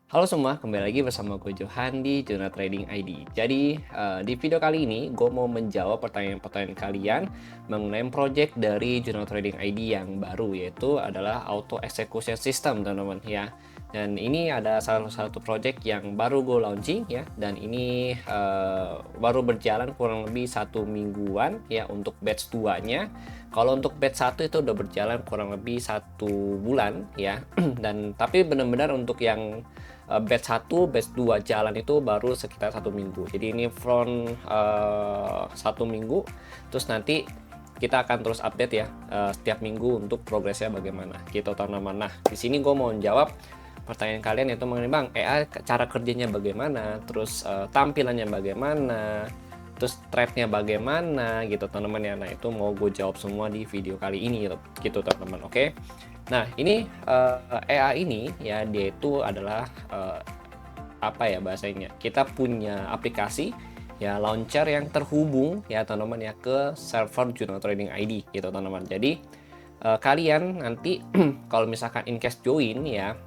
Halo semua, kembali lagi bersama gue Johan di Jurnal Trading ID. Jadi, di video kali ini gue mau menjawab pertanyaan-pertanyaan kalian mengenai project dari Jurnal Trading ID yang baru, yaitu adalah Auto Execution System, teman-teman ya. Dan ini ada salah satu project yang baru gue launching ya, dan ini baru berjalan kurang lebih 1 mingguan ya untuk batch 2-nya. Kalau untuk batch 1 itu udah berjalan kurang lebih 1 bulan ya. Dan tapi benar-benar untuk yang batch 1, batch 2 jalan itu baru sekitar 1 minggu. Jadi ini front 1 minggu. Terus nanti kita akan terus update ya setiap minggu untuk progresnya bagaimana gitu teman-teman. Nah, di sini gue mau menjawab pertanyaan kalian yaitu mengenai Bang, AI cara kerjanya bagaimana, terus tampilannya bagaimana, terus threadnya bagaimana gitu teman-teman ya. Nah, itu mau gue jawab semua di video kali ini gitu teman-teman. Oke. Nah, ini AI ini ya dia itu adalah apa ya bahasanya? Kita punya aplikasi ya launcher yang terhubung ya teman-teman ya ke server Jurnal Trading ID gitu teman-teman. Jadi kalian nanti kalau misalkan in case join ya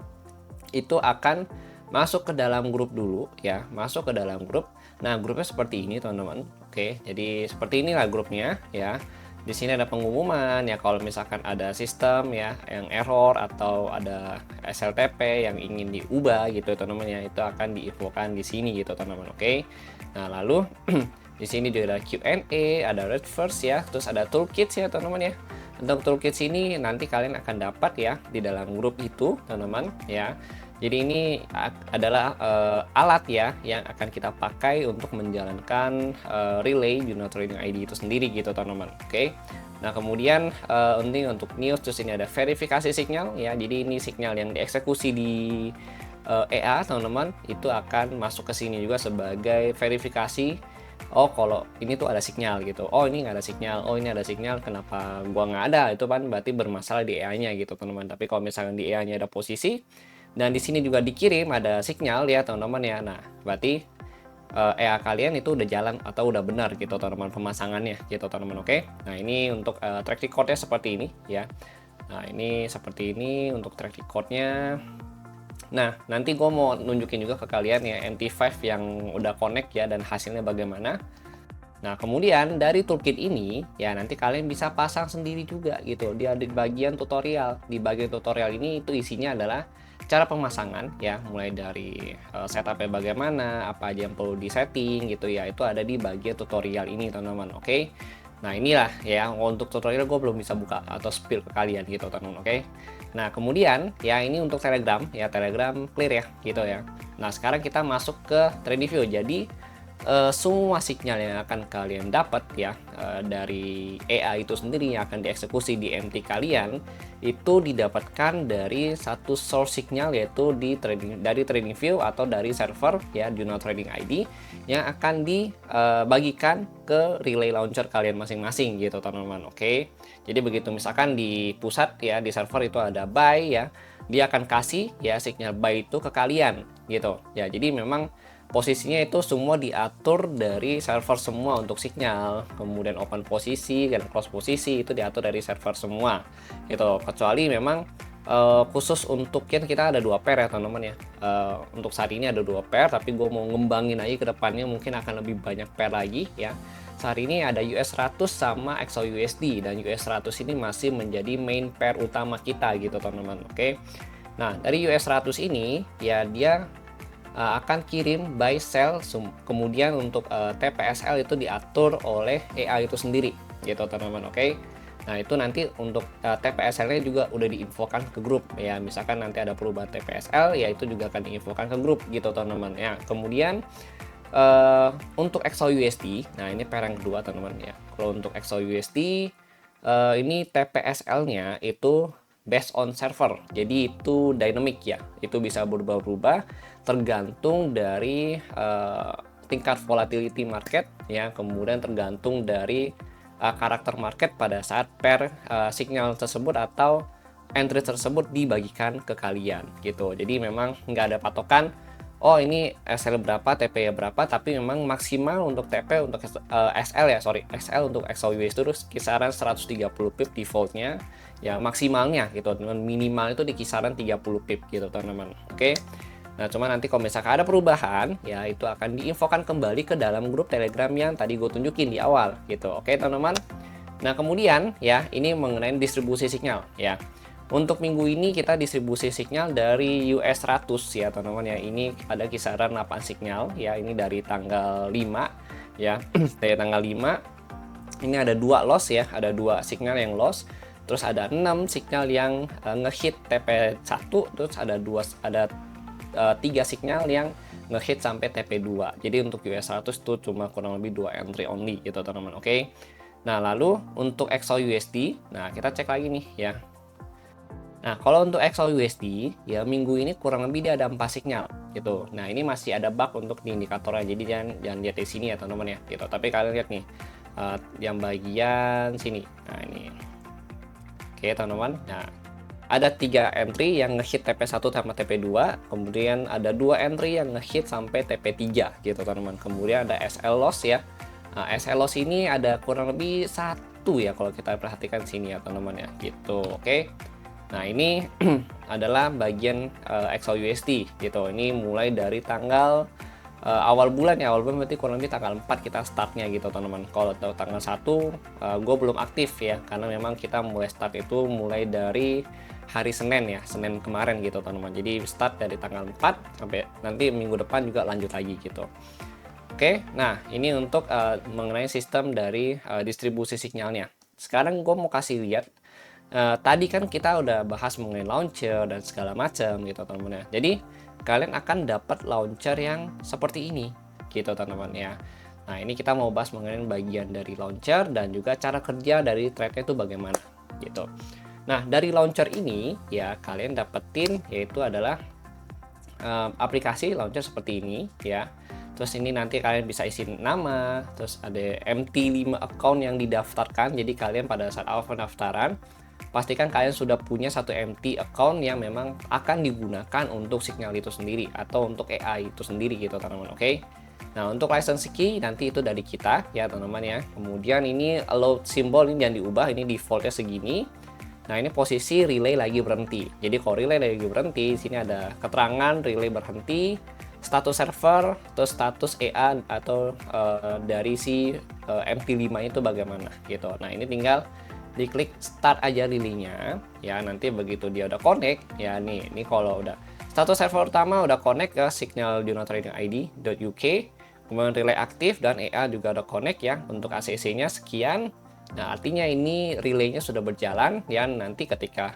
itu akan masuk ke dalam grup dulu ya, masuk ke dalam grup. Nah, grupnya seperti ini teman-teman. Oke, jadi seperti inilah grupnya ya. Di sini ada pengumuman ya kalau misalkan ada sistem ya yang error atau ada SLTP yang ingin diubah gitu teman-teman ya, itu akan diinfokan di sini gitu teman-teman. Oke. Nah, lalu di sini juga ada Q&A, ada reverse ya, terus ada toolkits ya teman-teman ya. Untuk toolkits ini nanti kalian akan dapat ya di dalam grup itu teman-teman ya. Jadi ini adalah alat ya yang akan kita pakai untuk menjalankan relay Jurnal Trading ID itu sendiri gitu teman-teman. Oke. Nah, kemudian ini untuk news, terus ini ada verifikasi sinyal ya. Jadi ini sinyal yang dieksekusi di EA teman-teman itu akan masuk ke sini juga sebagai verifikasi. Oh, kalau ini tuh ada sinyal gitu. Oh, ini nggak ada sinyal. Oh, ini ada sinyal. Kenapa gua nggak ada? Itu kan berarti bermasalah di EA-nya gitu teman-teman. Tapi kalau misalkan di EA-nya ada posisi dan di sini juga dikirim ada sinyal ya teman-teman ya. Nah, berarti EA kalian itu udah jalan atau udah benar gitu teman-teman pemasangannya gitu teman-teman. Oke. Nah, ini untuk track record-nya seperti ini ya. Nah, ini seperti ini untuk track record-nya. Nah, nanti gue mau nunjukin juga ke kalian ya MT5 yang udah connect ya dan hasilnya bagaimana. Nah, kemudian dari toolkit ini ya nanti kalian bisa pasang sendiri juga gitu. Dia di bagian tutorial. Di bagian tutorial ini itu isinya adalah cara pemasangan ya, mulai dari setupnya bagaimana, apa aja yang perlu disetting gitu ya. Itu ada di bagian tutorial ini teman-teman. Oke. Nah, inilah ya untuk tutorial gue belum bisa buka atau spill ke kalian gitu teman-teman. Oke. Nah, kemudian ya ini untuk Telegram ya, Telegram clear ya gitu ya. Nah, sekarang kita masuk ke TradingView. Jadi semua sinyal yang akan kalian dapat ya dari AI itu sendiri yang akan dieksekusi di MT kalian itu didapatkan dari satu source signal, yaitu dari TradingView atau dari server ya Jurnal Trading ID yang akan dibagikan ke relay launcher kalian masing-masing gitu teman-teman. Oke, jadi begitu misalkan di pusat ya di server itu ada buy ya, dia akan kasih ya sinyal buy itu ke kalian gitu ya. Jadi memang posisinya itu semua diatur dari server semua untuk sinyal, kemudian open posisi dan close posisi itu diatur dari server semua gitu. Kecuali memang khusus untuk kita ada 2 pair ya teman-teman ya. Untuk saat ini ada 2 pair, tapi gue mau ngembangin aja ke depannya mungkin akan lebih banyak pair lagi ya. Saat ini ada US 100 sama XAUUSD, dan US 100 ini masih menjadi main pair utama kita gitu teman-teman. Oke. Nah, dari US 100 ini ya dia akan kirim buy sell, kemudian untuk TPSL itu diatur oleh AI itu sendiri gitu teman-teman. Oke. Nah, itu nanti untuk TPSL-nya juga udah diinfokan ke grup ya. Misalkan nanti ada perubahan TPSL ya itu juga akan diinfokan ke grup gitu teman-teman ya. Kemudian untuk XAUUSD, nah ini pair yang kedua teman-teman ya. Kalau untuk XAUUSD ini TPSL-nya itu based on server, jadi itu dynamic ya, itu bisa berubah-ubah tergantung dari tingkat volatility market ya, kemudian tergantung dari karakter market pada saat pair signal tersebut atau entry tersebut dibagikan ke kalian gitu. Jadi memang nggak ada patokan, oh ini SL berapa, TP berapa, tapi memang maksimal untuk TP untuk SL untuk XAUUSD itu kisaran 130 pip defaultnya ya, maksimalnya gitu teman, minimal itu di kisaran 30 pip gitu teman-teman. Oke. Nah, cuma nanti kalau misalkan ada perubahan, ya itu akan diinfokan kembali ke dalam grup Telegram yang tadi gue tunjukin di awal gitu. Oke, teman-teman. Nah, kemudian ya ini mengenai distribusi sinyal ya. Untuk minggu ini kita distribusi sinyal dari US 100 ya, teman-teman ya. Ini ada kisaran 8 sinyal ya. Ini dari tanggal 5 ya. Dari tanggal 5 ini ada 2 loss ya, ada 2 sinyal yang loss. Terus ada 6 sinyal yang ngehit TP1, terus ada 3 sinyal yang ngehit sampai TP2. Jadi untuk US 100 itu cuma kurang lebih 2 entry only gitu, teman-teman. Oke. Nah, lalu untuk XAUUSD, nah kita cek lagi nih ya. Nah, kalau untuk XAUUSD, ya minggu ini kurang lebih dia ada 4 sinyal gitu. Nah, ini masih ada bug untuk di indikatornya. Jadi jangan lihat di sini ya, teman-teman ya gitu. Tapi kalian lihat nih yang bagian sini. Nah, ini. Oke, teman-teman. Nah, ada 3 entry yang ngehit TP1 sama TP2, kemudian ada 2 entry yang ngehit sampai TP3 gitu, teman-teman. Kemudian ada SL loss ya. Nah, SL loss ini ada kurang lebih 1 ya kalau kita perhatikan sini ya, teman-teman ya gitu. Oke. Nah, ini adalah bagian XAUUSD gitu. Ini mulai dari tanggal awal bulan ya, awal bulan berarti kurang lebih tanggal 4 kita startnya gitu, teman-teman. Kalau tanggal 1 gue belum aktif ya, karena memang kita mulai start itu mulai dari hari Senin ya, Senin kemarin gitu, teman-teman. Jadi start dari tanggal 4 sampai nanti minggu depan juga lanjut lagi gitu. Oke, nah ini untuk mengenai sistem dari distribusi sinyalnya. Sekarang gue mau kasih lihat. Tadi kan kita udah bahas mengenai launcher dan segala macam gitu, teman-teman ya. Jadi kalian akan dapat launcher yang seperti ini gitu, teman-teman ya. Nah, ini kita mau bahas mengenai bagian dari launcher dan juga cara kerja dari thread-nya itu bagaimana gitu. Nah, dari launcher ini ya kalian dapetin yaitu adalah aplikasi launcher seperti ini ya. Terus ini nanti kalian bisa isi nama, terus ada MT5 account yang didaftarkan. Jadi kalian pada saat awal pendaftaran pastikan kalian sudah punya satu MT account yang memang akan digunakan untuk sinyal itu sendiri atau untuk AI itu sendiri gitu, teman-teman. Oke. Nah, untuk license key nanti itu dari kita ya, teman-teman ya. Kemudian ini allow symbol ini jangan diubah, ini defaultnya segini. Nah, ini posisi relay lagi berhenti. Jadi kalau relay lagi berhenti, sini ada keterangan relay berhenti, status server, terus status EA atau dari si MT5 itu bagaimana gitu. Nah, ini tinggal diklik start aja linknya ya, nanti begitu dia udah connect ya, ini kalau udah status server utama udah connect ke signal junotradingid.uk, kemudian relay aktif dan EA juga udah connect ya untuk ACC nya sekian. Nah, artinya ini relaynya sudah berjalan ya. Nanti ketika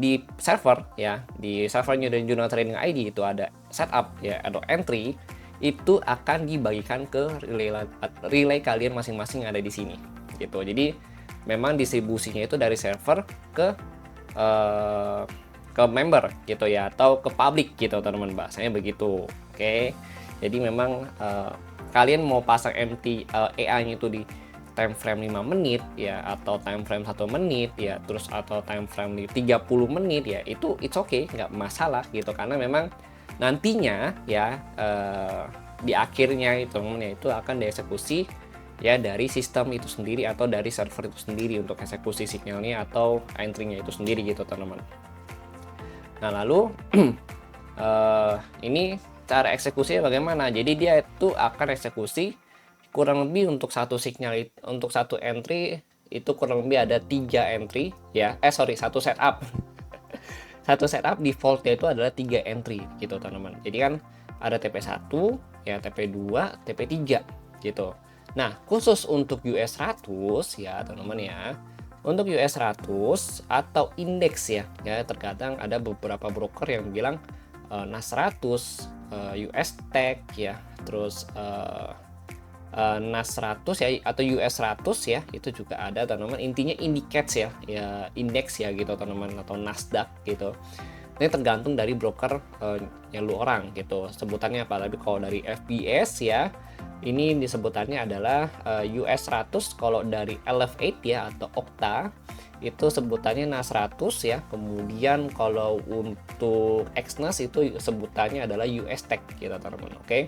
di server ya, di servernya dari Juno Trading ID itu ada setup ya atau entry, itu akan dibagikan ke relay kalian masing-masing yang ada di sini gitu. Jadi memang distribusinya itu dari server ke member gitu ya, atau ke public gitu, teman-teman, bahasanya begitu. Oke, jadi memang kalian mau pasang MT EA-nya itu di time frame 5 menit ya, atau time frame 1 menit ya, terus atau time frame di 30 menit ya, itu it's okay, nggak masalah gitu, karena memang nantinya ya di akhirnya itu teman-teman, itu akan dieksekusi ya dari sistem itu sendiri atau dari server itu sendiri untuk eksekusi sinyalnya atau entry-nya itu sendiri gitu, teman-teman. Nah, lalu ini cara eksekusinya bagaimana? Jadi dia itu akan eksekusi kurang lebih untuk satu sinyal, untuk satu entry itu kurang lebih ada 3 entry ya. Satu setup. Satu setup defaultnya itu adalah 3 entry gitu, teman-teman. Jadi kan ada TP1 ya, TP2, TP3 gitu. Nah, khusus untuk US 100 ya, teman-teman ya. Untuk US 100 atau indeks ya, terkadang ada beberapa broker yang bilang NAS 100, US Tech ya, terus NAS 100 ya atau US 100 ya, itu juga ada, teman-teman. Intinya indicates ya, indeks ya gitu, teman-teman, atau Nasdaq gitu. Ini tergantung dari broker yang lu orang gitu sebutannya apa. Tapi kalau dari FBS ya, ini disebutannya adalah US 100. Kalau dari LF8 ya atau Okta itu sebutannya NAS 100 ya. Kemudian kalau untuk Exness itu sebutannya adalah US Tech gitu, teman-teman. Oke.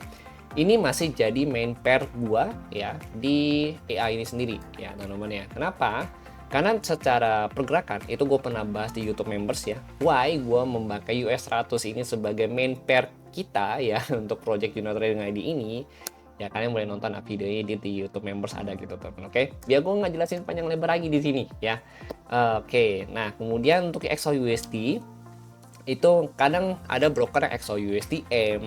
Ini masih jadi main pair gua ya di AI ini sendiri ya, teman-teman ya. Kenapa? Karena secara pergerakan itu gue pernah bahas di YouTube members ya, why gue memakai US 100 ini sebagai main pair kita ya untuk project Juno Trading ID ini, ya kalian boleh nonton videonya di YouTube Members ada gitu teman. Oke, biar gue nggak jelasin panjang lebar lagi di sini ya. Oke, nah kemudian untuk XOUSD itu kadang ada broker yang XOUSDM,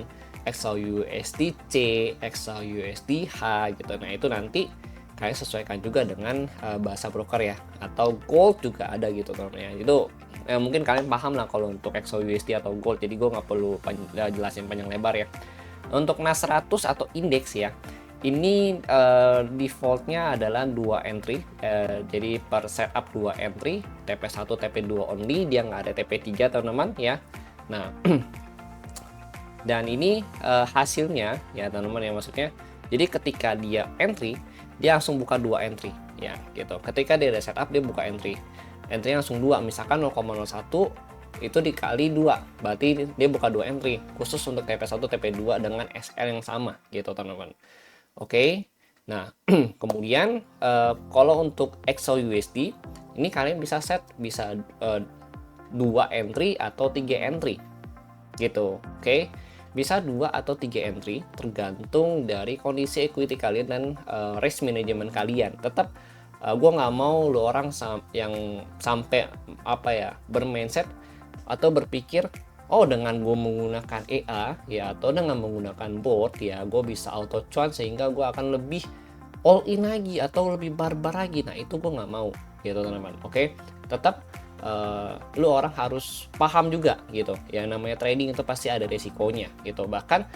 XOUSDC, XOUSDH gitu. Nah itu nanti kalian sesuaikan juga dengan bahasa broker ya, atau gold juga ada gitu teman ya. Itu mungkin kalian paham lah kalau untuk XOUSD atau gold, jadi gue nggak perlu jelasin panjang lebar ya. Untuk NAS 100 atau indeks ya, ini defaultnya adalah 2 entry, jadi per setup 2 entry, TP1 TP2 only, dia nggak ada TP3 teman-teman ya. Nah dan ini hasilnya ya teman-teman ya, maksudnya jadi ketika dia entry dia langsung buka 2 entry ya gitu. Ketika dia ada setup dia buka entry langsung 2, misalkan 0,01 itu dikali 2 berarti dia buka 2 entry khusus untuk TP1 TP2 dengan SL yang sama gitu teman-teman. Oke, nah kemudian kalau untuk XOUSD ini kalian bisa set bisa 2 entry atau 3 entry gitu. Oke, bisa 2 atau 3 entry tergantung dari kondisi equity kalian dan risk management kalian. Tetap gue nggak mau lo orang yang sampai apa ya bermindset atau berpikir oh dengan gue menggunakan EA ya atau dengan menggunakan bot ya gue bisa auto cuan sehingga gue akan lebih all in lagi atau lebih barbar lagi. Nah itu gue nggak mau gitu teman-teman. Oke, tetap lu orang harus paham juga gitu ya, namanya trading itu pasti ada resikonya gitu. Bahkan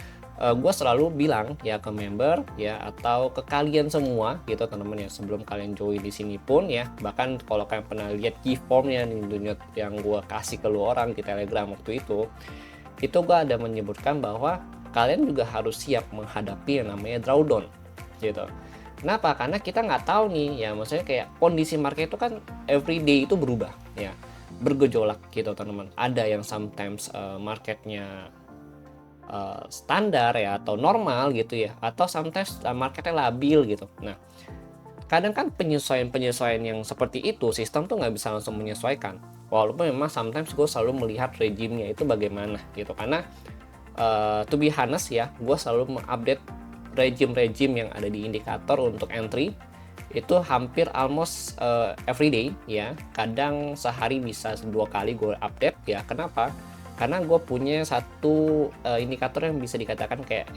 gue selalu bilang ya ke member ya atau ke kalian semua gitu teman-teman ya, sebelum kalian join di sini pun ya, bahkan kalau kalian pernah lihat key formnya nih yang gue kasih ke lu orang di Telegram waktu itu gue ada menyebutkan bahwa kalian juga harus siap menghadapi yang namanya drawdown gitu. Kenapa? Karena kita nggak tahu nih ya, maksudnya kayak kondisi market itu kan everyday itu berubah ya, bergejolak gitu teman-teman. Ada yang sometimes marketnya standar ya atau normal gitu ya, atau sometimes marketnya labil gitu. Nah kadang kan penyesuaian yang seperti itu sistem tuh nggak bisa langsung menyesuaikan, walaupun memang sometimes gue selalu melihat regimenya itu bagaimana gitu. Karena to be honest ya, gue selalu mengupdate rejim yang ada di indikator untuk entry itu hampir almost everyday ya, kadang sehari bisa 2 kali gue update ya. Kenapa? Karena gue punya satu indikator yang bisa dikatakan kayak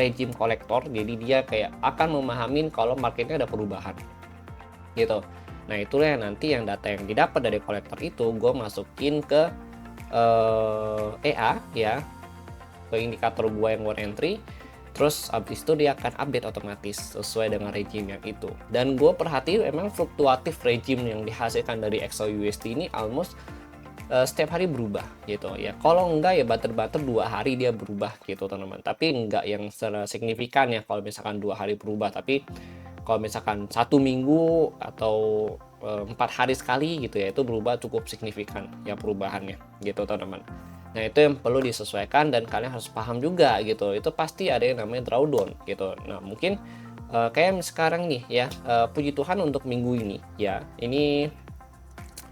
rejim kolektor, jadi dia kayak akan memahamin kalau marketnya ada perubahan gitu. Nah itulah yang nanti yang data yang didapat dari kolektor itu gue masukin ke EA ya, ke indikator gue yang one entry. Terus abis itu dia akan update otomatis sesuai dengan regime yang itu. Dan gue perhatiin memang fluktuatif regime yang dihasilkan dari XOUSD ini almost setiap hari berubah gitu ya. Kalau enggak ya bater-bater 2 hari dia berubah gitu teman-teman. Tapi enggak yang secara signifikan ya kalau misalkan 2 hari berubah. Tapi kalau misalkan 1 minggu atau 4 hari sekali gitu ya, itu berubah cukup signifikan ya perubahannya gitu teman-teman. Nah itu yang perlu disesuaikan dan kalian harus paham juga gitu. Itu pasti ada yang namanya drawdown gitu. Nah mungkin kayak sekarang nih ya, puji Tuhan untuk minggu ini ya, ini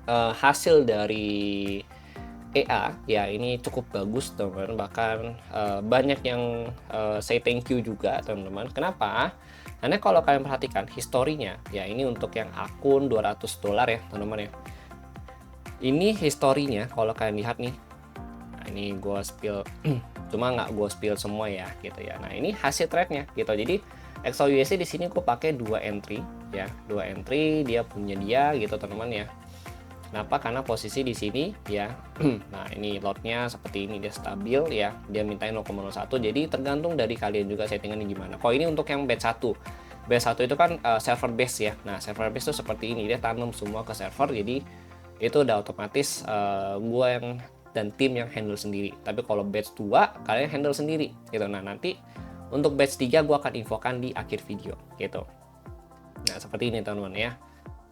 hasil dari EA ya ini cukup bagus teman-teman. Bahkan banyak yang say thank you juga teman-teman. Kenapa? Karena kalau kalian perhatikan historinya ya, ini untuk yang akun $200 ya teman-teman ya. Ini historinya kalau kalian lihat nih, ini gue spill cuma nggak gue spill semua ya gitu ya. Nah ini hasil trade-nya gitu. Jadi XOUSD di sini gue pakai 2 entry ya, 2 entry dia punya dia gitu teman-teman ya. Kenapa? Karena posisi di sini ya. Nah ini lotnya seperti ini, dia stabil ya, dia mintain 0,01. Jadi tergantung dari kalian juga settingannya gimana. Kalau ini untuk yang batch 1 itu kan server base ya. Nah server base itu seperti ini, dia tanam semua ke server, jadi itu udah otomatis gue yang dan tim yang handle sendiri. Tapi kalau batch 2 kalian handle sendiri gitu. Nah nanti untuk batch 3 gue akan infokan di akhir video gitu. Nah seperti ini teman-teman ya.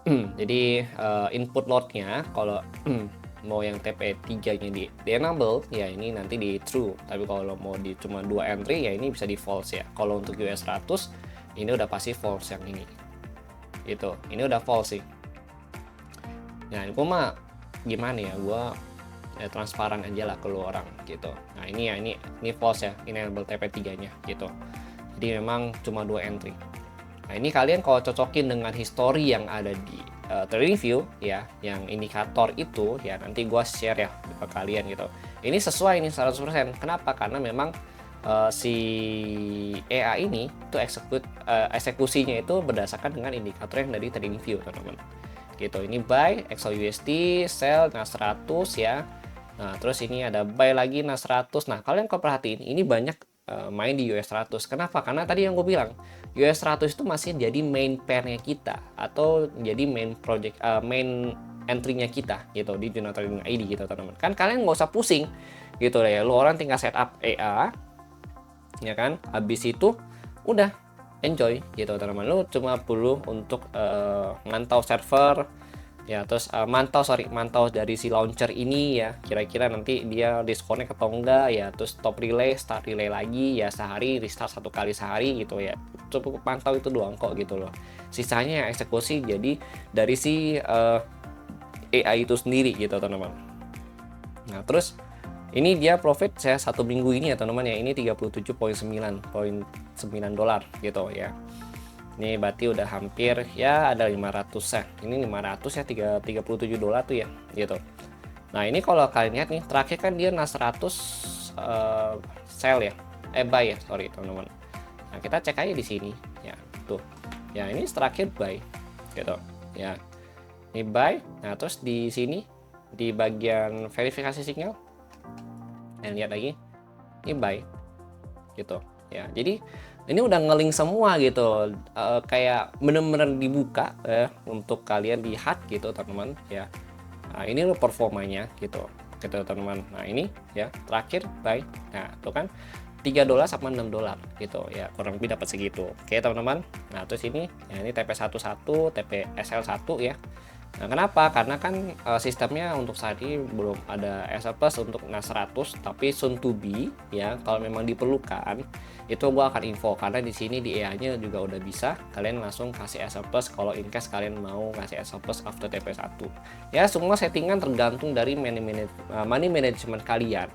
Jadi input loadnya kalau mau yang TP3 nya di enable ya ini nanti di true. Tapi kalau mau di cuma 2 entry ya ini bisa di false ya. Kalau untuk US 100 ini udah pasti false yang ini gitu. Ini udah false sih. Nah ini mah gimana ya, gue ya transparan aja lah ke lu orang gitu. Nah ini ya, ini false ya, enable TP3 nya gitu. Jadi memang cuma 2 entry. Nah ini kalian kalau cocokin dengan history yang ada di TradingView ya, yang indikator itu ya, nanti gua share ya ke kalian gitu. Ini sesuai nih 100%. Kenapa? Karena memang si EA ini itu eksekusinya itu berdasarkan dengan indikator yang dari TradingView teman-teman. Gitu. Ini buy XAUSD, sell NAS 100 ya. Nah, terus ini ada buy lagi NAS 100. Nah, kalian kalau perhatiin ini banyak main di US 100. Kenapa? Karena tadi yang gue bilang, US 100 itu masih jadi main pair-nya kita atau jadi main project main entry-nya kita gitu di Journal Trading ID gitu, teman-teman. Kan kalian nggak usah pusing gitu ya. Lu orang tinggal setup EA ya kan. Habis itu udah enjoy gitu, teman-teman. Lu cuma perlu untuk mantau server ya, terus mantau dari si launcher ini ya, kira-kira nanti dia disconnect atau enggak ya, terus stop relay, start relay lagi ya, sehari restart 1 kali sehari gitu ya, cukup pantau itu doang kok gitu loh. Sisanya eksekusi jadi dari si AI itu sendiri gitu teman-teman. Nah terus ini dia profit saya 1 minggu ini ya teman-teman ya, ini 37,9 dolar gitu ya. Ini berarti udah hampir ya ada 500 ya. Ini 500 ya, 37 dolar tuh ya gitu. Nah, ini kalau kalian lihat nih, terakhir kan dia NAS 100 sell ya. Buy ya, sorry teman-teman. Nah, kita cek aja di sini ya. Tuh. Ya, ini terakhir buy gitu. Ya. Ini buy. Nah, terus di sini di bagian verifikasi signal. Dan lihat lagi. Ini buy. Gitu. Ya. Jadi ini udah ngeling semua gitu, kayak bener-bener dibuka ya untuk kalian lihat gitu teman-teman ya. Nah ini lo performanya gitu teman-teman. Nah ini ya terakhir buy, nah tuh kan 3 dolar sama 6 dolar gitu ya, kurang lebih dapat segitu. Oke teman-teman. Nah terus ini ya, ini TP11, TPSL1 ya. Nah kenapa? Karena kan sistemnya untuk saat ini belum ada SL Plus untuk NAS 100, tapi soon to be ya, kalau memang diperlukan itu gua akan info, karena di sini di EA-nya juga udah bisa kalian langsung kasih SL Plus kalau in case kalian mau kasih SL Plus after TP1. Ya semua settingan tergantung dari money management kalian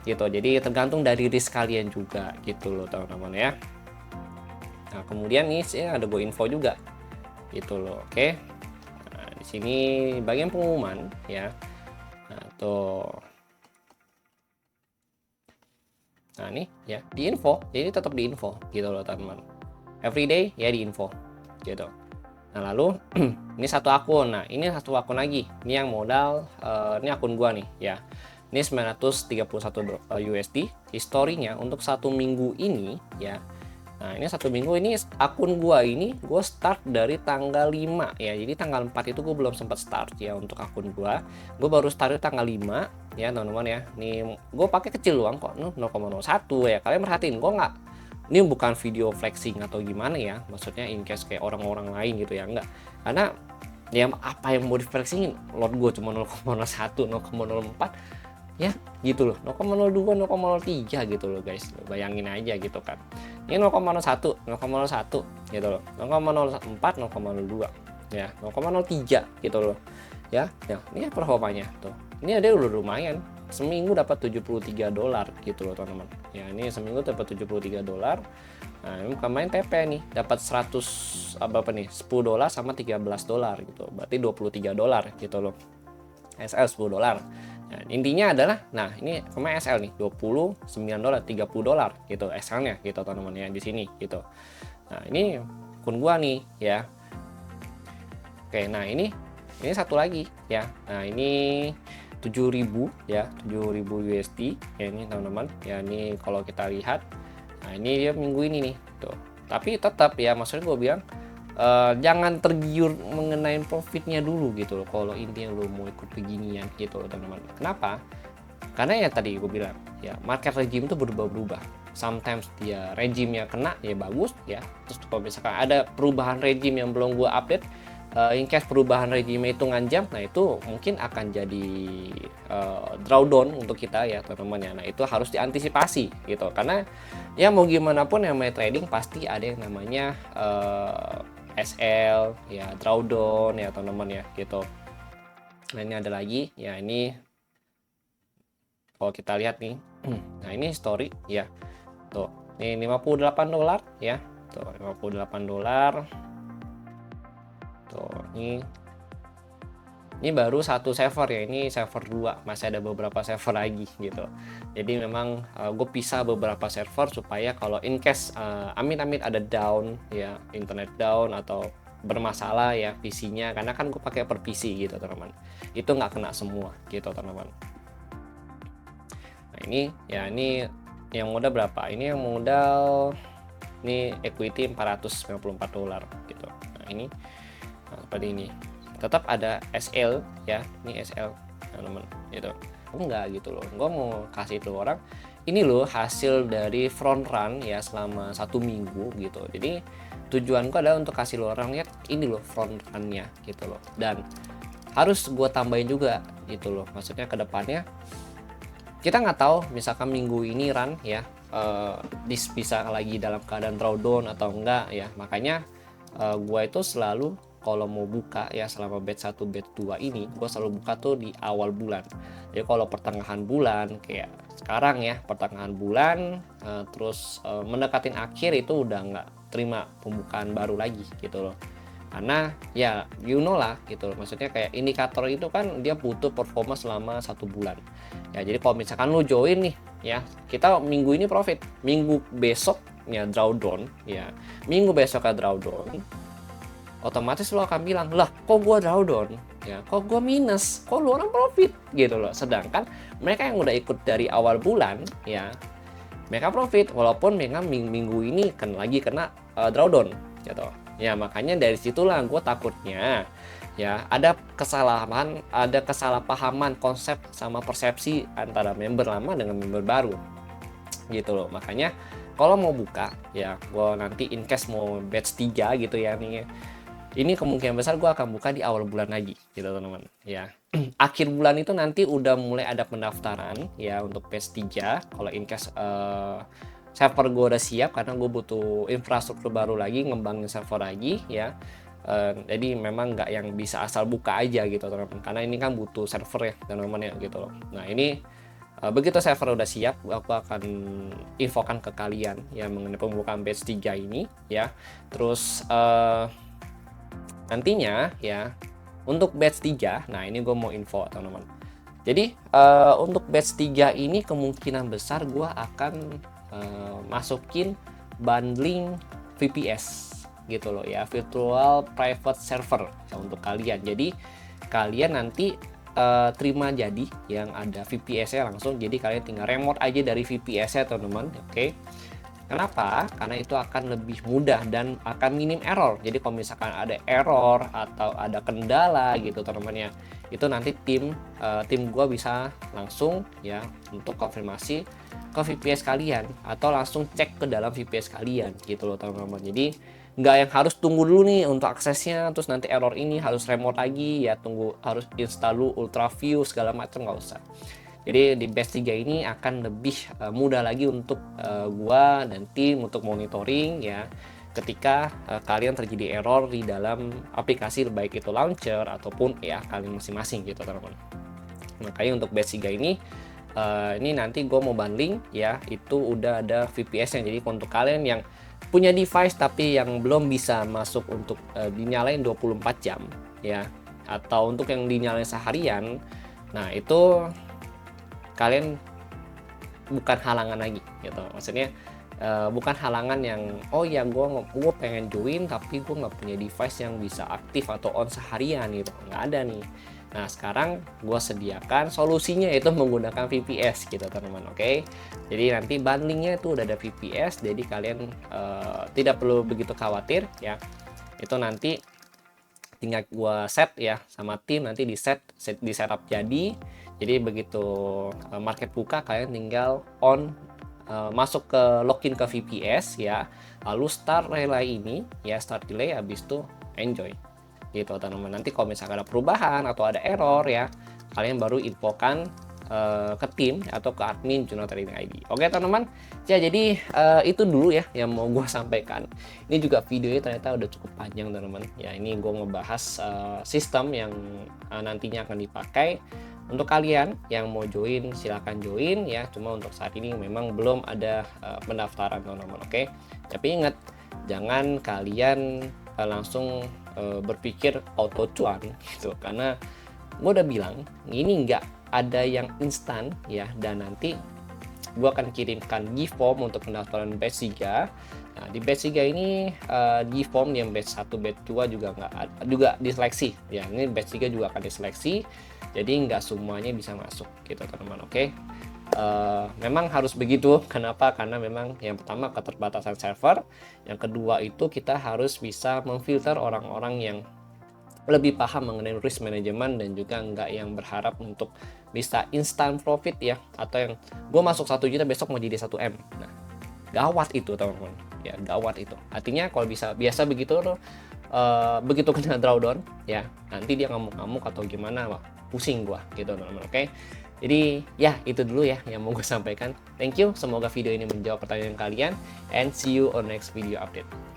gitu. Jadi tergantung dari risk kalian juga gitu loh teman-teman ya. Nah, kemudian nih ada gua info juga gitu loh. Oke. Sini bagian pengumuman ya. Nah, tuh. Nah, ini ya di info. Jadi tetap di info gitu loh, teman-teman. Everyday ya di info gitu. Nah, lalu ini satu akun. Nah, ini satu akun lagi. Ini yang modal ini akun gua nih ya. Ini 931 USD. Historinya untuk 1 minggu ini ya. Nah ini 1 minggu ini akun gua ini gue start dari tanggal 5 ya, jadi tanggal 4 itu gue belum sempat start ya untuk akun gue baru start tanggal 5 ya teman-teman ya. Nih gue pakai kecil doang kok, 0,01 ya, kalian perhatiin gue nggak, ini bukan video flexing atau gimana ya, maksudnya in case kayak orang-orang lain gitu ya, enggak, karena ya apa yang mau di flexingin, lot gue cuma 0,01 0,04 ya gitu loh, 0,02 0,03 gitu loh guys, bayangin aja gitu kan. Ini 0,01 gitu loh, 0,04 0,02 ya, 0,03 gitu loh ya. Ya ini performanya tuh, ini ada udah lumayan, seminggu dapat 73 dolar gitu loh teman-teman ya. Ini seminggu dapat 73 dolar. Nah ini kemarin TP nih dapat 100 apa nih 10 dolar sama 13 dolar gitu, berarti 23 dolar gitu loh. SL 10 dolar. Nah, intinya adalah, nah ini kemarin SL nih 29 dolar, 30 dolar gitu SL-nya gitu teman-teman ya di sini gitu. Nah, ini akun gua nih ya. Oke, nah ini satu lagi ya. Nah, ini 7.000 ya, 7.000 USD ya ini teman-teman. Ya ini kalau kita lihat, nah ini dia minggu ini nih tuh. Tapi tetap ya, maksudnya gua bilang jangan tergiur mengenai profitnya dulu gitu loh kalau intinya lo mau ikut beginian gitu loh teman-teman. Kenapa? Karena ya tadi gue bilang ya, market regime itu berubah-ubah. Sometimes dia regimenya kena ya bagus ya, terus kalau misalkan ada perubahan regime yang belum gue update, in case perubahan regime itu nganjam, nah itu mungkin akan jadi drawdown untuk kita ya teman-teman ya. Nah itu harus diantisipasi gitu, karena ya mau gimana pun yang main trading pasti ada yang namanya SL ya, drawdown ya teman-teman ya gitu. Nah ini ada lagi ya, ini Kalau kita lihat nih, nah ini story ya, tuh ini $58 ya, tuh $58, tuh ini baru satu server ya, ini server 2, masih ada beberapa server lagi gitu. Jadi memang gue pisah beberapa server supaya kalau in case amit-amit ada down ya, internet down atau bermasalah ya PC-nya, karena kan gue pakai per PC gitu teman-teman, itu nggak kena semua gitu teman-teman. Nah ini ya, ini yang modal berapa, ini yang modal ini equity $494 gitu. Nah ini seperti ini, tetap ada SL ya, ini SL teman-teman gitu. Enggak gitu loh, gue mau kasih itu orang ini loh hasil dari front run ya selama 1 minggu gitu. Jadi tujuanku adalah untuk kasih lo orang lihat ini loh front runnya gitu loh, dan harus gue tambahin juga gitu loh, maksudnya ke depannya kita nggak tahu misalkan minggu ini run ya bisa lagi dalam keadaan drawdown atau enggak ya. Makanya gue itu selalu kalau mau buka ya selama batch 1 batch 2 ini gue selalu buka tuh di awal bulan. Jadi kalau pertengahan bulan kayak sekarang ya, pertengahan bulan terus mendekatin akhir itu udah nggak terima pembukaan baru lagi gitu loh. Karena ya you know lah gitu loh, maksudnya kayak indikator itu kan dia butuh performa selama 1 bulan ya. Jadi kalau misalkan lu join nih ya, kita minggu ini profit, minggu besok ya drawdown ya, minggu besoknya drawdown, otomatis lo akan bilang, lah kok gua drawdown ya, kok gua minus, kok lu orang profit gitu loh. Sedangkan mereka yang udah ikut dari awal bulan ya, mereka profit walaupun memang minggu ini kena drawdown gitu ya. Makanya dari situlah gue takutnya ya ada kesalahpahaman konsep sama persepsi antara member lama dengan member baru gitu loh. Makanya kalau mau buka ya, gue nanti in case mau batch 3 gitu ya nih, ini kemungkinan besar gue akan buka di awal bulan lagi gitu teman-teman ya. Akhir bulan itu nanti udah mulai ada pendaftaran ya untuk batch 3 kalau in case server gue udah siap, karena gue butuh infrastruktur baru lagi, ngembangin server lagi ya. Jadi memang nggak yang bisa asal buka aja gitu teman-teman, karena ini kan butuh server ya teman-teman ya gitu loh. Nah ini begitu server udah siap, aku akan infokan ke kalian ya mengenai pembukaan batch 3 ini ya. Terus nantinya ya untuk batch 3, nah ini gue mau info teman-teman. Jadi untuk batch 3 ini kemungkinan besar gue akan masukin bundling VPS gitu loh ya, virtual private server ya, untuk kalian. Jadi kalian nanti terima jadi yang ada VPS-nya langsung, jadi kalian tinggal remote aja dari VPS-nya teman-teman. Oke. Kenapa? Karena itu akan lebih mudah dan akan minim error. Jadi kalau misalkan ada error atau ada kendala gitu teman-teman ya, itu nanti tim gue bisa langsung ya untuk konfirmasi ke VPS kalian atau langsung cek ke dalam VPS kalian gitu loh teman-teman. Jadi nggak yang harus tunggu dulu nih untuk aksesnya, terus nanti error ini harus remote lagi ya, tunggu harus install dulu Ultraview segala macam, nggak usah. Jadi di batch 3 ini akan lebih mudah lagi untuk gua dan tim untuk monitoring ya ketika kalian terjadi error di dalam aplikasi, baik itu launcher ataupun ya kalian masing-masing gitu teman-teman. Makanya untuk batch 3 ini nanti gue mau bundling ya, itu udah ada VPS yang jadi untuk kalian yang punya device tapi yang belum bisa masuk untuk dinyalain 24 jam ya, atau untuk yang dinyalain seharian, nah itu kalian bukan halangan lagi gitu. Maksudnya bukan halangan yang oh ya gue pengen join tapi gue nggak punya device yang bisa aktif atau on seharian gitu, nggak ada nih. Nah sekarang gue sediakan solusinya, itu menggunakan VPS gitu teman-teman. Oke, jadi nanti bundlingnya itu udah ada VPS, jadi kalian tidak perlu begitu khawatir ya. Itu nanti tinggal gue set ya sama tim, nanti di setup jadi begitu market buka kalian tinggal on masuk ke login ke VPS ya, lalu start relay ini ya, start delay, habis itu enjoy gitu teman-teman. Nanti kalau misalkan ada perubahan atau ada error ya, kalian baru infokan ke tim atau ke admin Jurnal Trading ID. Oke teman-teman, ya jadi itu dulu ya yang mau gue sampaikan. Ini juga videonya ternyata udah cukup panjang teman-teman. Ya ini gue ngebahas sistem yang nantinya akan dipakai. Untuk kalian yang mau join silahkan join ya. Cuma untuk saat ini memang belum ada pendaftaran teman-teman. Oke, tapi ingat jangan kalian langsung berpikir auto cuan gitu, karena gue udah bilang ini nggak ada yang instan ya, dan nanti gue akan kirimkan G-form untuk pendaftaran batch 3. Nah, di batch 3 ini G-form yang batch 1, batch 2 juga nggak ada, juga diseleksi ya. Ini batch 3 juga akan diseleksi, jadi nggak semuanya bisa masuk gitu teman-teman. Oke, memang harus begitu. Kenapa? Karena memang yang pertama keterbatasan server, yang kedua itu kita harus bisa memfilter orang-orang yang lebih paham mengenai risk management, dan juga nggak yang berharap untuk bisa instant profit ya, atau yang gue masuk 1 juta besok mau jadi 1 M. Nah, gawat itu teman-teman ya, gawat itu. Artinya kalau bisa biasa begitu tuh, begitu kena drawdown ya, nanti dia ngamuk-ngamuk atau gimana, wah pusing gua gitu teman-teman. Oke, jadi ya itu dulu ya yang mau gue sampaikan. Thank you, semoga video ini menjawab pertanyaan kalian, and see you on next video update.